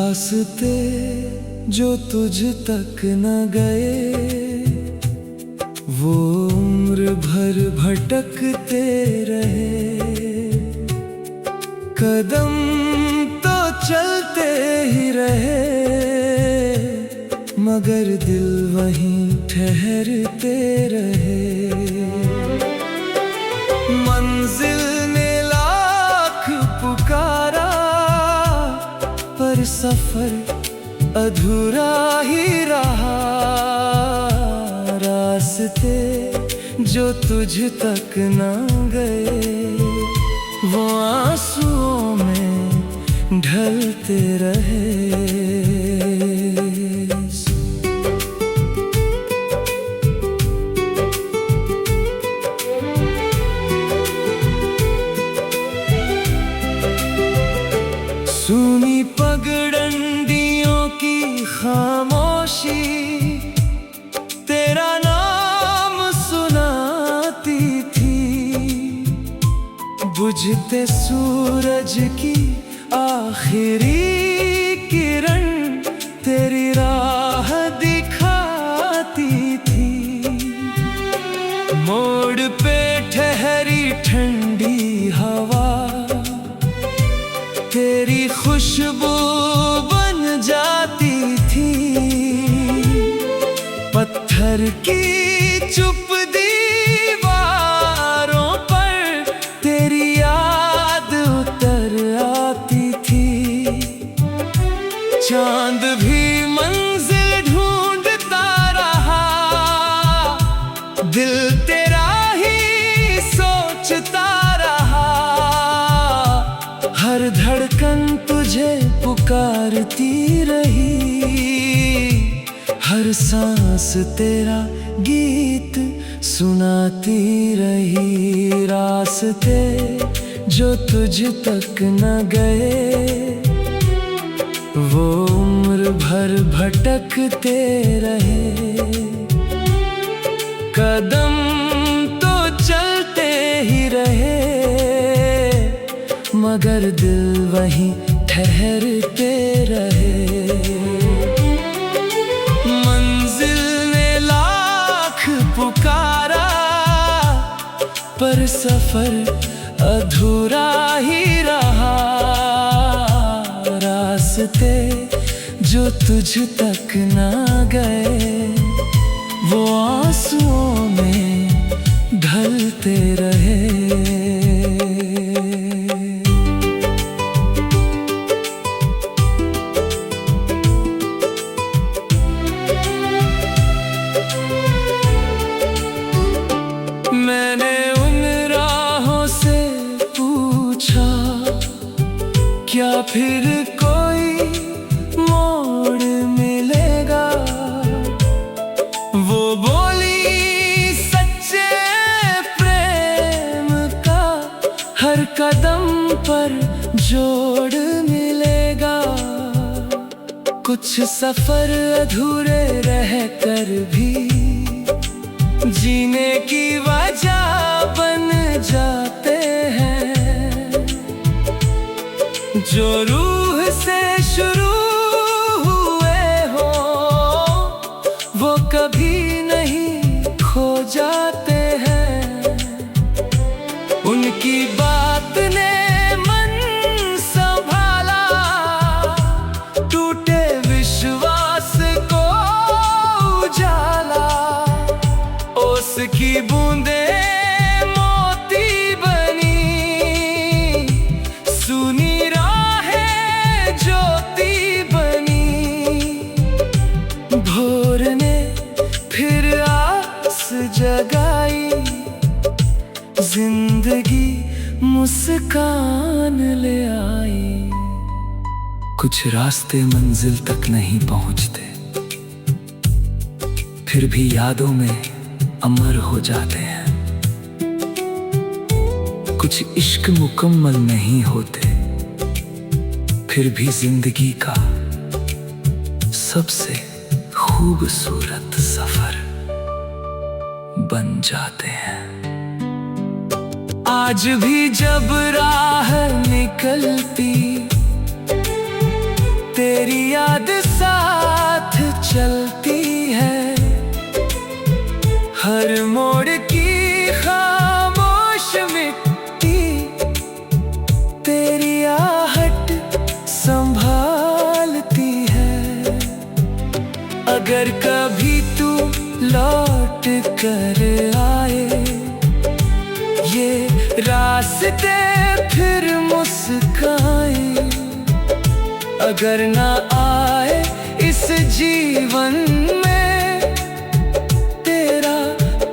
रास्ते जो तुझ तक न गए, वो उम्र भर भटकते रहे। कदम तो चलते ही रहे, मगर दिल वहीं ठहरते रहे। मंजिल ने लाख पुकारा, पर सफर अधूरा ही रहा। रास्ते जो तुझ तक न गए, वो आंसुओं में ढलते रहे। सुनी पगडंडियों की खामोशी, तेरा नाम सुनाती थी। बुझते सूरज की आखिरी किरण, तेरी राह दिखाती थी। मोड़ पे ठहरी ठंडी हवा, तेरी खुशबू बन जाती थी। पत्थर की चुप दीवारों पर तेरी याद उतर आती थी। चांद भी मंजिल ढूंढता रहा, दिल तेरा ही सोचता रहा। हर धड़कन तुझे पुकारती रही, हर सांस तेरा गीत सुनाती रही। रास्ते जो तुझ तक न गए, वो उम्र भर भटकते रहे। कदम तो चलते ही रहे, मगर दिल वहीं ठहरते रहे। मंजिल ने लाख पुकारा, पर सफर अधूरा ही रहा। रास्ते जो तुझ तक न गए, वो आंसुओं में ढलते रहे। मैंने उन राहों से पूछा, क्या फिर कोई मोड़ मिलेगा? वो बोली, सच्चे प्रेम का हर कदम पर जोड़ मिलेगा। कुछ सफर अधूरे रह कर भी जीने की वजह बन जाते हैं। जो रूह से शुरू हुए हो, वो कभी नहीं खो जाते हैं। उनकी बात ने मन संभाला, टूटे विश्वास को उजाला। उसकी बूंदे मोती बनी, सुनी राहें ज्योति बनी। भोर ने फिर आस जगाई, जिंदगी मुस्कान ले आई। कुछ रास्ते मंजिल तक नहीं पहुंचते, फिर भी यादों में अमर हो जाते हैं। कुछ इश्क मुकम्मल नहीं होते, फिर भी जिंदगी का सबसे खूबसूरत सफर बन जाते हैं। आज भी जब राह निकलती तेरी याद साथ चलती है, हर मोड़ की खामोश मिट्टी तेरी आहट संभालती है। अगर कभी तू लौट कर आए ये रास्ते फिर मुस्काए, अगर ना आए इस जीवन में तेरा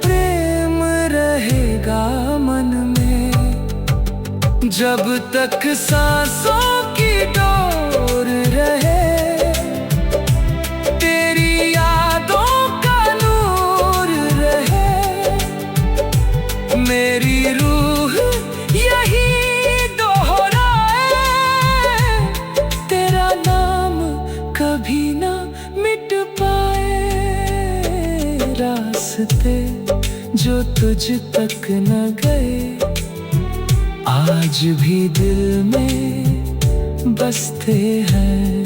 प्रेम रहेगा मन में। जब तक सांसों की डोर रहे तेरी यादों का नूर रहे, मेरी रूह यही कभी ना मिट पाए। रास्ते जो तुझ तक न गए आज भी दिल में बसते हैं।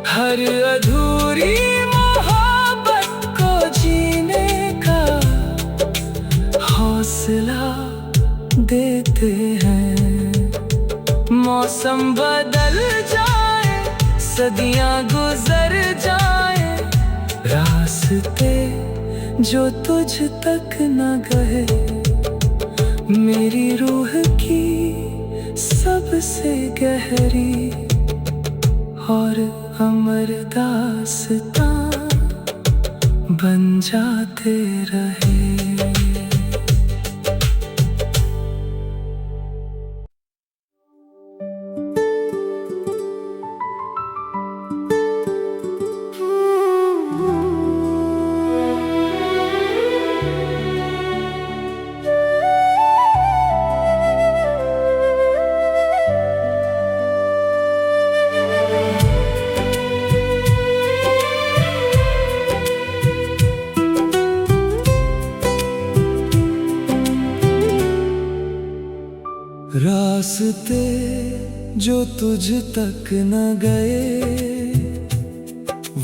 हर अधूरी मोहब्बत को जीने का हौसला देते हैं। मौसम बदल जाए सदियां गुजर जाए, रास्ते जो तुझ तक न गए मेरी रूह की सबसे गहरी और अमर दास्तां बन जाते रहे। रास्ते जो तुझ तक न गए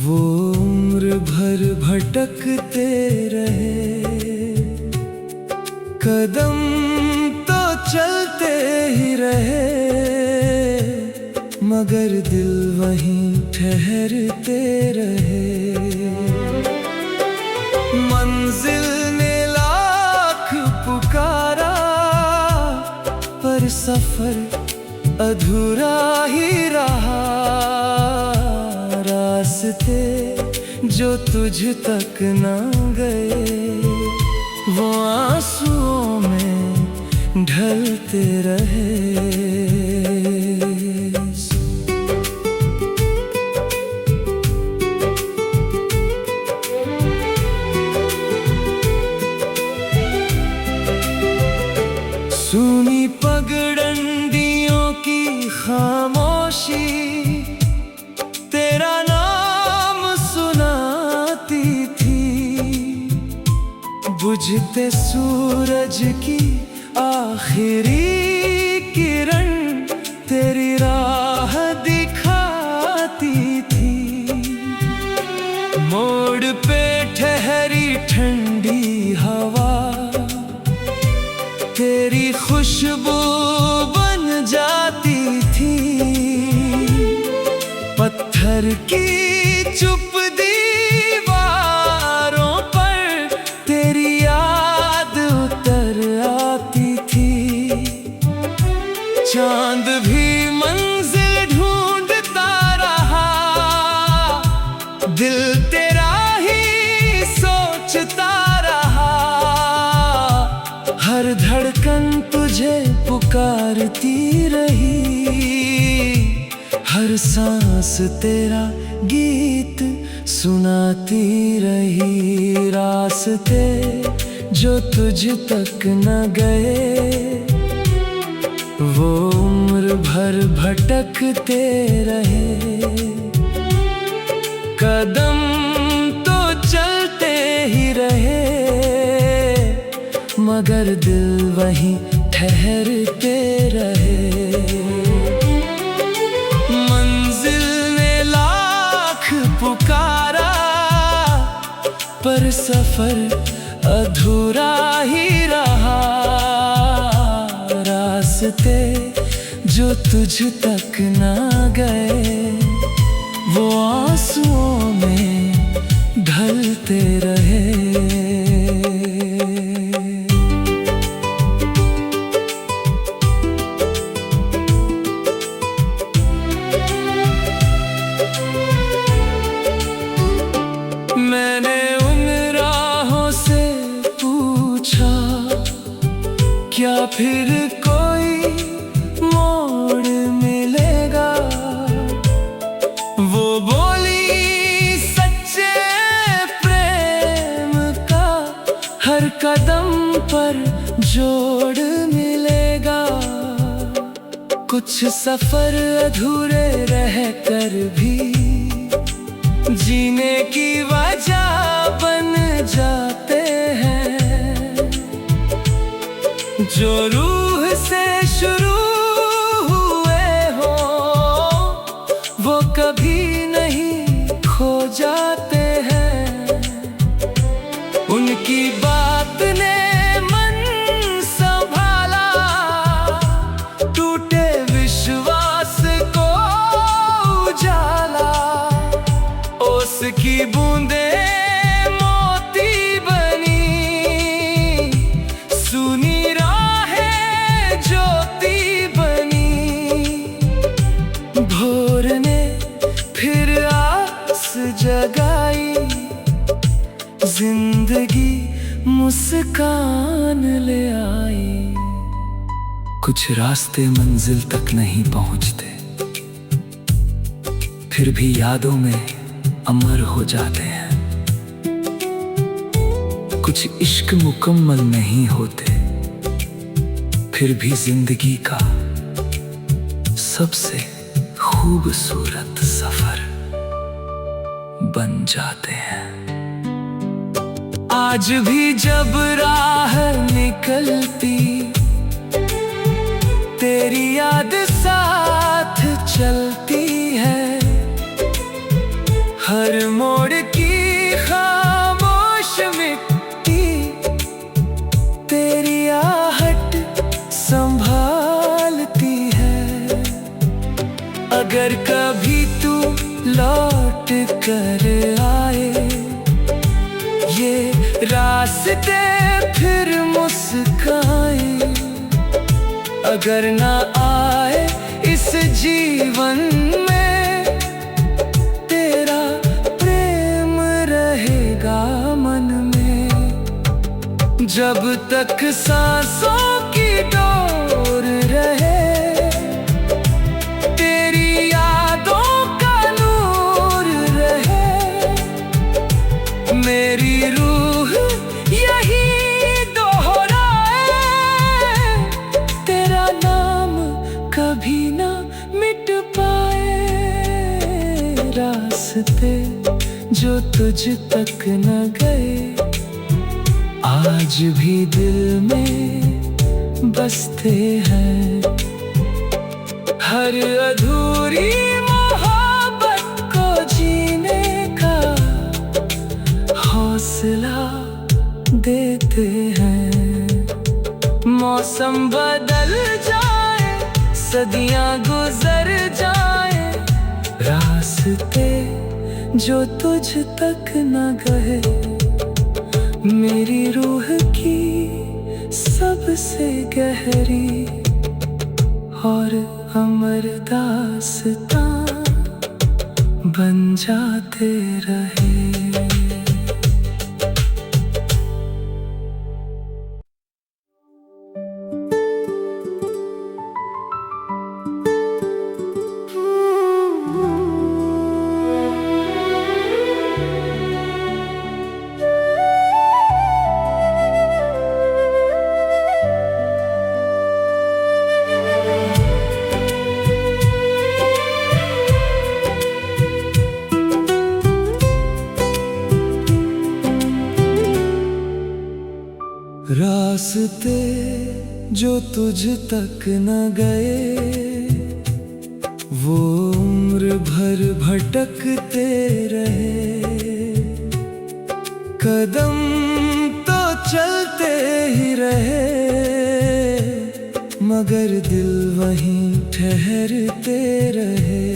वो उम्र भर भटकते रहे। कदम तो चलते ही रहे मगर दिल वहीं ठहरते रहे। मंजिल ने लाख पुकारा पर सफर अधूरा ही रहा। रास्ते जो तुझ तक न गए वो आंसुओं में ढलते रहे। सुनी पगडंडियों की खामोशी तेरा नाम सुनाती थी। बुझते सूरज की आखिरी किरण तेरी राह दिखाती थी। मोड़ पे ठहरी ठंडी हवा तेरी खुशबू बन जाती थी। पत्थर की चुप दीवारों पर तेरी याद उतर आती थी। चांद भी मंजिल ढूंढता रहा, दिल तेरा ही सोचता रहा। हर धड़कन तुझे पुकारती रही, हर सांस तेरा गीत सुनाती रही। रास्ते जो तुझ तक न गए वो उम्र भर भटकते रहे। कदम तो चलते ही रहे मगर दिल वहीं ठहरते रहे। मंजिल पर सफर अधूरा ही रहा। रास्ते जो तुझ तक ना गए वो आंसुओं में ढलते रहे। मैंने उन राहों से पूछा क्या फिर कोई मोड़ मिलेगा। वो बोली सच्चे प्रेम का हर कदम पर जोड़ मिलेगा। कुछ सफर अधूरे रह कर भी जीने की वजह बन जाते हैं। जो रूह से शुरू हुए हो वो कभी नहीं खो जाते हैं। उनकी बात ने मन संभाला, टूटे विश्वास को उजाला। ओस की बूंदें मोती बनी, सुनी राहें ज्योति बनी। भोर ने फिर आस जगाई, जिंदगी मुस्कान ले आई। कुछ रास्ते मंजिल तक नहीं पहुंचते, फिर भी यादों में अमर हो जाते हैं। कुछ इश्क मुकम्मल नहीं होते, फिर भी जिंदगी का सबसे खूबसूरत सफर बन जाते हैं। आज भी जब राह निकलती तेरी याद साथ चलती है। हर मोड़ की खामोश मिट्टी तेरी आहट संभालती है। अगर कभी तू लौट कर आए ये रास्ते फिर मुस्काए। अगर ना आए इस जीवन में तेरा प्रेम रहेगा मन में। जब तक सांसों की डोर रहे तेरी यादों का नूर रहे। मेरी रूह यही दोहराए, तेरा नाम कभी ना मिट पाए। रास्ते जो तुझ तक न गए आज भी दिल में बसते हैं। हर अधूरी मोहब्बत को जीने का हौसला देते हैं। मौसम बदल जाए, सदियां गुजर जाए, रास्ते जो तुझ तक न गए मेरी रूह की सबसे गहरी और अमर दास्तां बन जाते रहे। रास्ते जो तुझ तक न गए वो उम्र भर भटकते रहे। कदम तो चलते ही रहे, मगर दिल वहीं ठहरते रहे।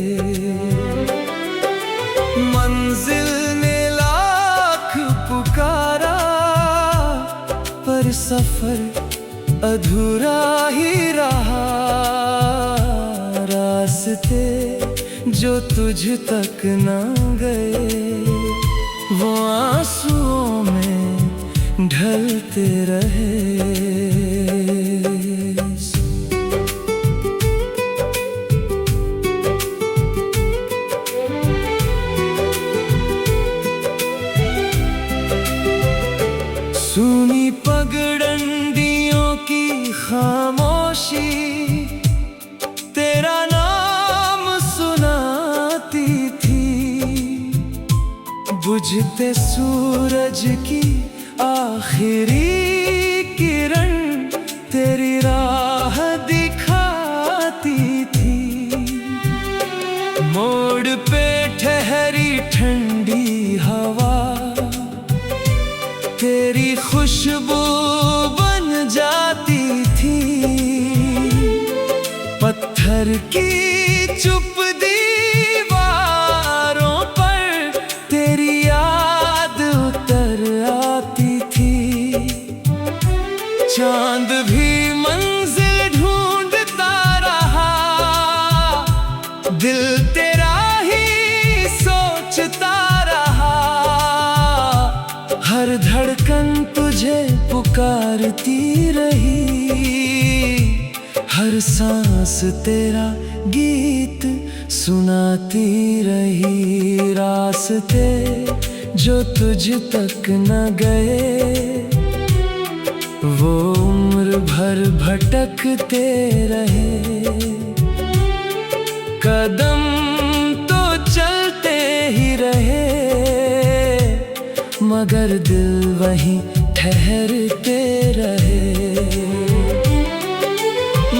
मंजिल ने लाख पुकारा, पर सफर अधूरा ही रहा। रास्ते जो तुझ तक न गए, वो आंसुओं में ढलते रहे। सुनी पगडंडियों की खामोशी, तेरा नाम सुनाती थी। बुझते सूरज की आखिरी किरण तेरी राह दिखाती थी। मोड़ पे ठहरी ठंडी हवा, तेरी खुशबू बन जाती थी। पत्थर की चुप दीवारों पर तेरी याद उतर आती थी। चांद भी मंजिल ढूंढता रहा, दिल तेरा ही सोचता रहा। हर धड़कन तुझे पुकारती रही, हर सांस तेरा गीत सुनाती रही। रास्ते जो तुझ तक न गए, वो उम्र भर भटकते रहे। कदम तो चलते ही रहे, मगर दिल वहीं ठहरते रहे।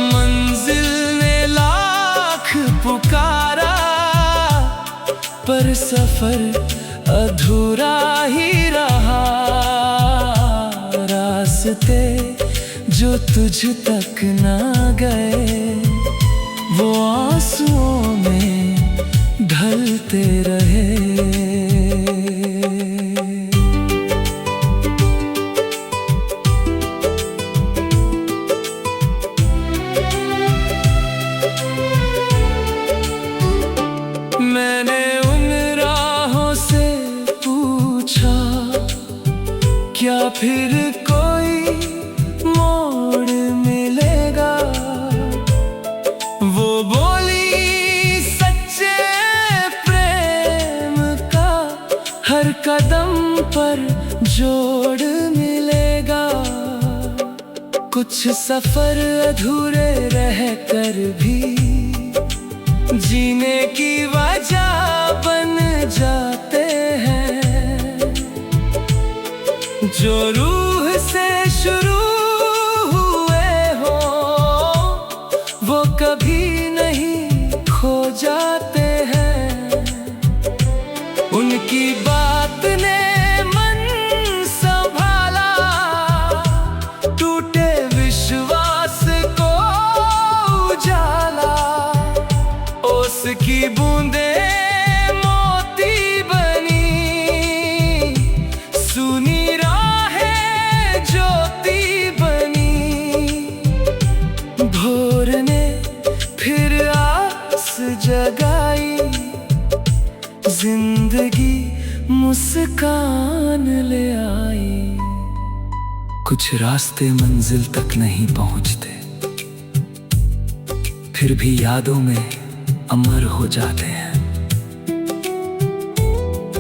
मंजिल ने लाख पुकारा, पर सफर अधूरा ही रहा। रास्ते जो तुझ तक ना गए, वो आंसुओं में ढलते रहे। मैंने उन राहों से पूछा, क्या फिर कोई मोड़ मिलेगा? वो बोली, सच्चे प्रेम का हर कदम पर जोड़ मिलेगा। कुछ सफर अधूरे रह कर भी जीने की वजह बन जाते हैं। जो रूह से शुरू हुए हो, वो कभी नहीं खो जाते हैं। उनकी बात ने मन संभाला, टूटे विश्वास को उजाला। उसकी बूंदें मोती बनी, सुनी राहें ज्योति बनी। भोर ने फिर आस जगाई, जिंदगी मुस्कान ले आई। कुछ रास्ते मंजिल तक नहीं पहुंचते, फिर भी यादों में अमर हो जाते हैं।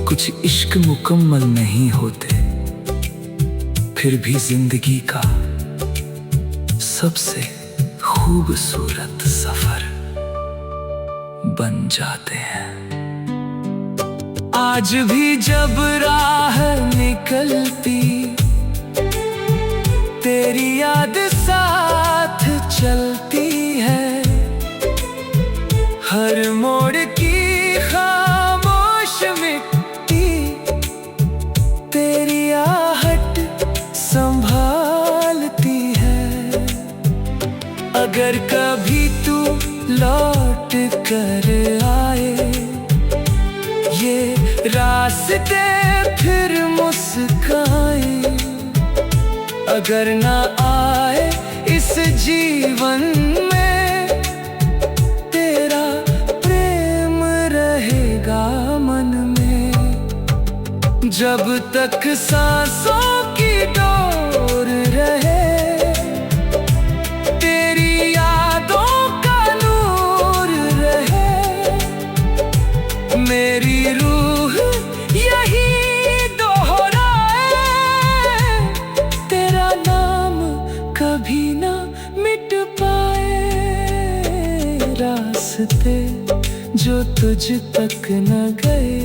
कुछ इश्क मुकम्मल नहीं होते, फिर भी जिंदगी का सबसे खूबसूरत सफर बन जाते हैं। आज भी जब राह निकलती, तेरी याद साथ चलती है। हर मोड़ की खामोश मिट्टी तेरी अगर कभी तू लौट कर आए ये रास्ते फिर मुस्काए, अगर ना आए इस जीवन में तेरा प्रेम रहेगा मन में। जब तक सांसों की डोर रहे तेरी यादों का नूर रहे, मेरी रूह यही दोहराए तेरा नाम कभी ना मिट पाए। रास्ते जो तुझ तक न गए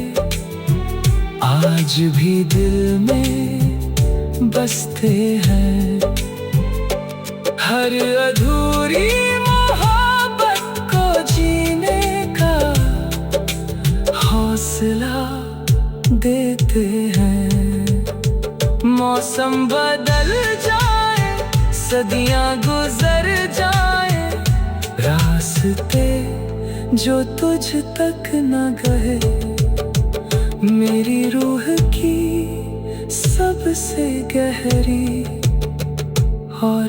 आज भी दिल में बसते हैं। हर अधूरी मोहब्बत को जीने का हौसला देते हैं। मौसम बदल जाए सदियां गुजर जाए, रास्ते जो तुझ तक न गए मेरी रूह की सबसे गहरी और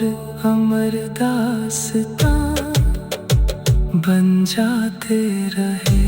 अमर दास्तां बन जाते रहे।